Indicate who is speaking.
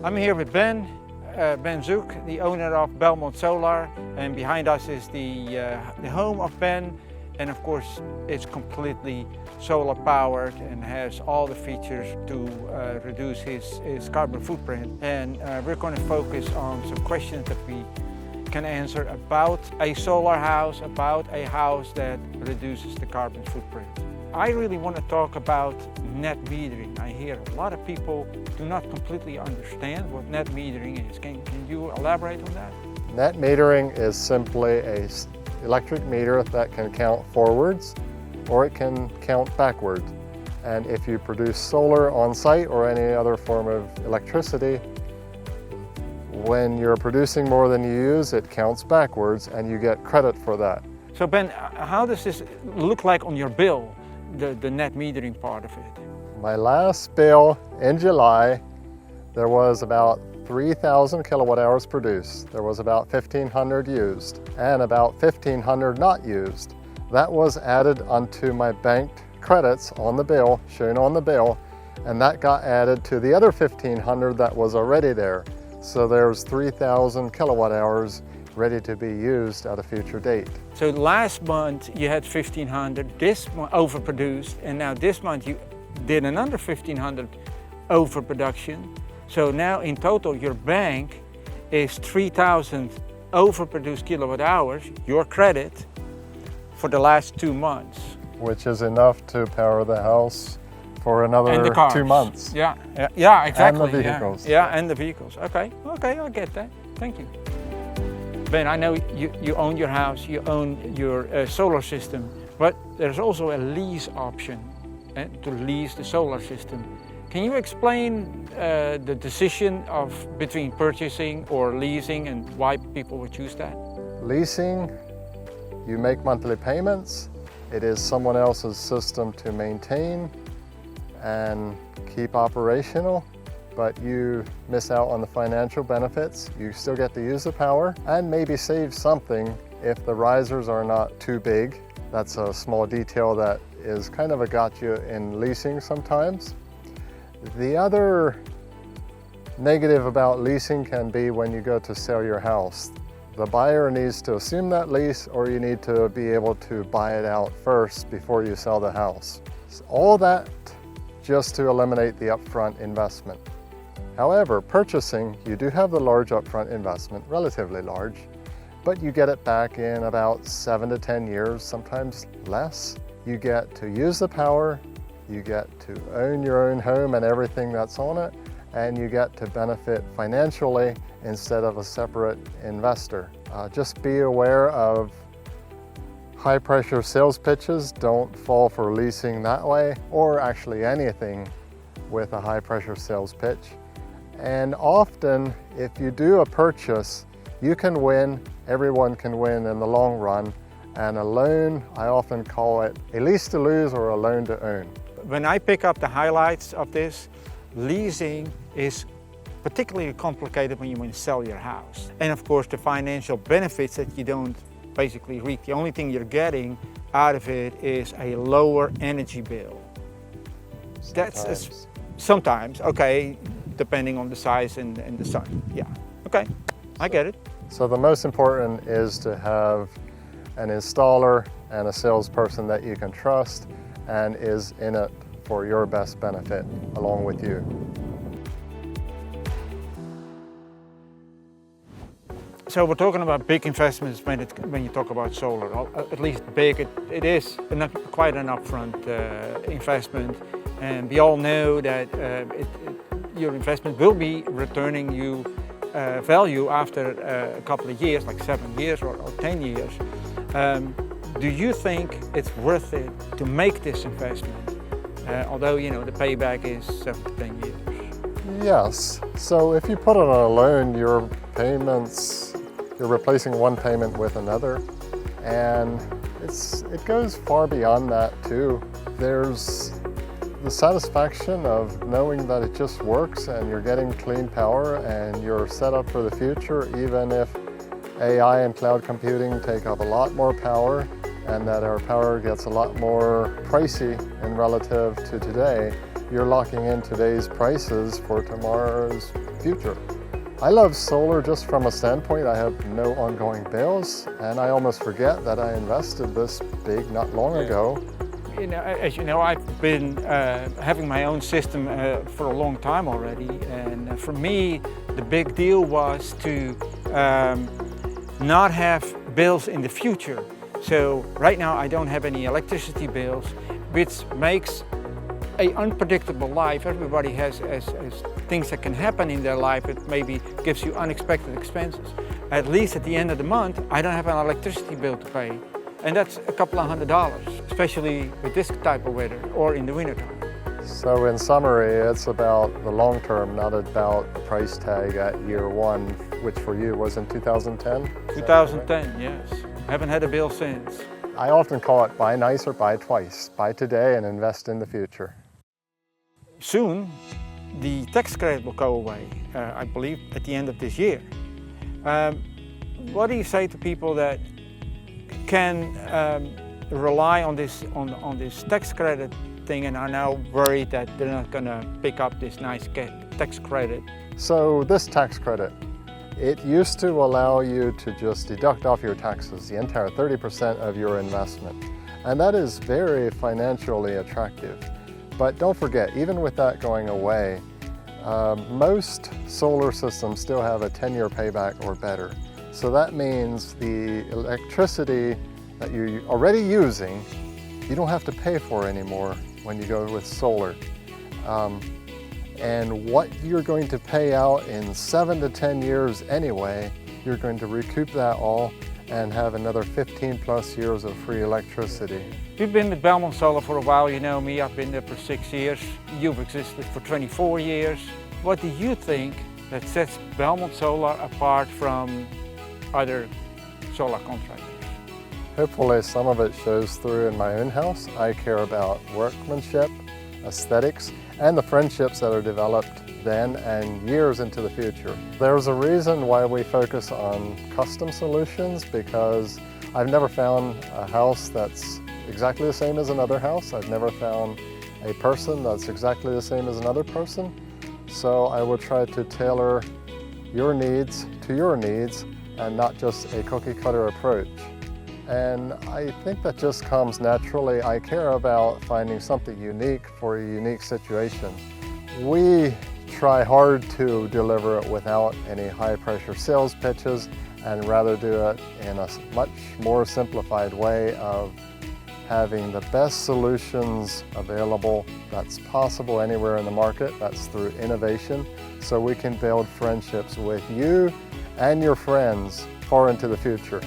Speaker 1: I'm here with Ben Zook, the owner of Belmont Solar, and behind us is the home of Ben, and of course it's completely solar powered and has all the features to reduce his carbon footprint. And we're going to focus on some questions that we can answer about a solar house, about a house that reduces the carbon footprint. I really want to talk about net metering. I hear a lot of people do not completely understand what net metering is. Can you elaborate on that?
Speaker 2: Net metering is simply an electric meter that can count forwards or it can count backwards. And if you produce solar on site or any other form of electricity, when you're producing more than you use, it counts backwards and you get credit for that.
Speaker 1: So Ben, how does this look like on your bill, the net metering part of it?
Speaker 2: My last bill in July, there was about 3,000 kilowatt hours produced. There was about 1,500 used and about 1,500 not used. That was added onto my banked credits on the bill, shown on the bill, and that got added to the other 1,500 that was already there. So there's 3,000 kilowatt hours ready to be used at a future date.
Speaker 1: So last month you had 1,500, this month overproduced, and now this month you did another 1,500 overproduction. So now in total your bank is 3,000 overproduced kilowatt hours, your credit, for the last 2 months.
Speaker 2: Which is enough to power the house for another 2 months.
Speaker 1: Yeah, exactly.
Speaker 2: And the vehicles.
Speaker 1: Yeah, and the vehicles. Okay, I get that. Thank you. Ben, I know you own your house, you own your solar system, but there's also a lease option to lease the solar system. Can you explain the decision between purchasing or leasing and why people would choose that?
Speaker 2: Leasing, you make monthly payments. It is someone else's system to maintain and keep operational, but you miss out on the financial benefits. You still get to use the power and maybe save something if the risers are not too big. That's a small detail that is kind of a gotcha in leasing sometimes. The other negative about leasing can be when you go to sell your house. The buyer needs to assume that lease, or you need to be able to buy it out first before you sell the house. So all that just to eliminate the upfront investment. However, purchasing, you do have the large upfront investment, relatively large, but you get it back in about 7 to 10 years, sometimes less. You get to use the power, you get to own your own home and everything that's on it, and you get to benefit financially instead of a separate investor. Just be aware of high pressure sales pitches. Don't fall for leasing that way, or actually anything with a high pressure sales pitch. And often, if you do a purchase, you can win, everyone can win in the long run. And a loan, I often call it a lease to lose or a loan to own.
Speaker 1: When I pick up the highlights of this, leasing is particularly complicated when you want to sell your house. And of course, the financial benefits that you don't basically reap. The only thing you're getting out of it is a lower energy bill. That's sometimes, okay, depending on the size and the sun. Yeah, okay, I get it.
Speaker 2: So the most important is to have an installer and a salesperson that you can trust and is in it for your best benefit along with you.
Speaker 1: So we're talking about big investments when you talk about solar, at least big. It is quite an upfront investment, and we all know that your investment will be returning you value after a couple of years, like 7 years or 10 years. Do you think it's worth it to make this investment, although the payback is 7 to 10 years?
Speaker 2: Yes. So if you put it on a loan, your payments, you're replacing one payment with another, and it goes far beyond that too. There's the satisfaction of knowing that it just works and you're getting clean power and you're set up for the future, even if AI and cloud computing take up a lot more power and that our power gets a lot more pricey in relative to today. You're locking in today's prices for tomorrow's future. I love solar just from a standpoint I have no ongoing bills, and I almost forget that I invested this big not long ago.
Speaker 1: You know, as you know, I've been having my own system for a long time already, and for me the big deal was to not have bills in the future. So right now I don't have any electricity bills, which makes an unpredictable life. Everybody has things that can happen in their life. It maybe gives you unexpected expenses. At least at the end of the month, I don't have an electricity bill to pay. And that's a couple of $100, especially with this type of weather or in the wintertime.
Speaker 2: So in summary, it's about the long term, not about the price tag at year one, which for you was in 2010?
Speaker 1: 2010, yes. Haven't had a bill since.
Speaker 2: I often call it buy nicer, buy twice. Buy today and invest in the future.
Speaker 1: Soon, the tax credit will go away, I believe at the end of this year. What do you say to people that can rely on this tax credit thing and are now worried that they're not going to pick up this nice tax credit?
Speaker 2: So this tax credit, it used to allow you to just deduct off your taxes the entire 30% of your investment. And that is very financially attractive. But don't forget, even with that going away, most solar systems still have a 10-year payback or better. So that means the electricity that you're already using, you don't have to pay for anymore when you go with solar. And what you're going to pay out in 7 to 10 years anyway, you're going to recoup that all and have another 15 plus years of free electricity.
Speaker 1: You've been with Belmont Solar for a while, you know me, I've been there for 6 years. You've existed for 24 years. What do you think that sets Belmont Solar apart from other solar contractors?
Speaker 2: Hopefully some of it shows through in my own house. I care about workmanship, aesthetics, and the friendships that are developed then and years into the future. There's a reason why we focus on custom solutions, because I've never found a house that's exactly the same as another house. I've never found a person that's exactly the same as another person. So I will try to tailor your needs to your needs and not just a cookie cutter approach. And I think that just comes naturally. I care about finding something unique for a unique situation. We try hard to deliver it without any high pressure sales pitches and rather do it in a much more simplified way of having the best solutions available that's possible anywhere in the market. That's through innovation, so we can build friendships with you and your friends far into the future.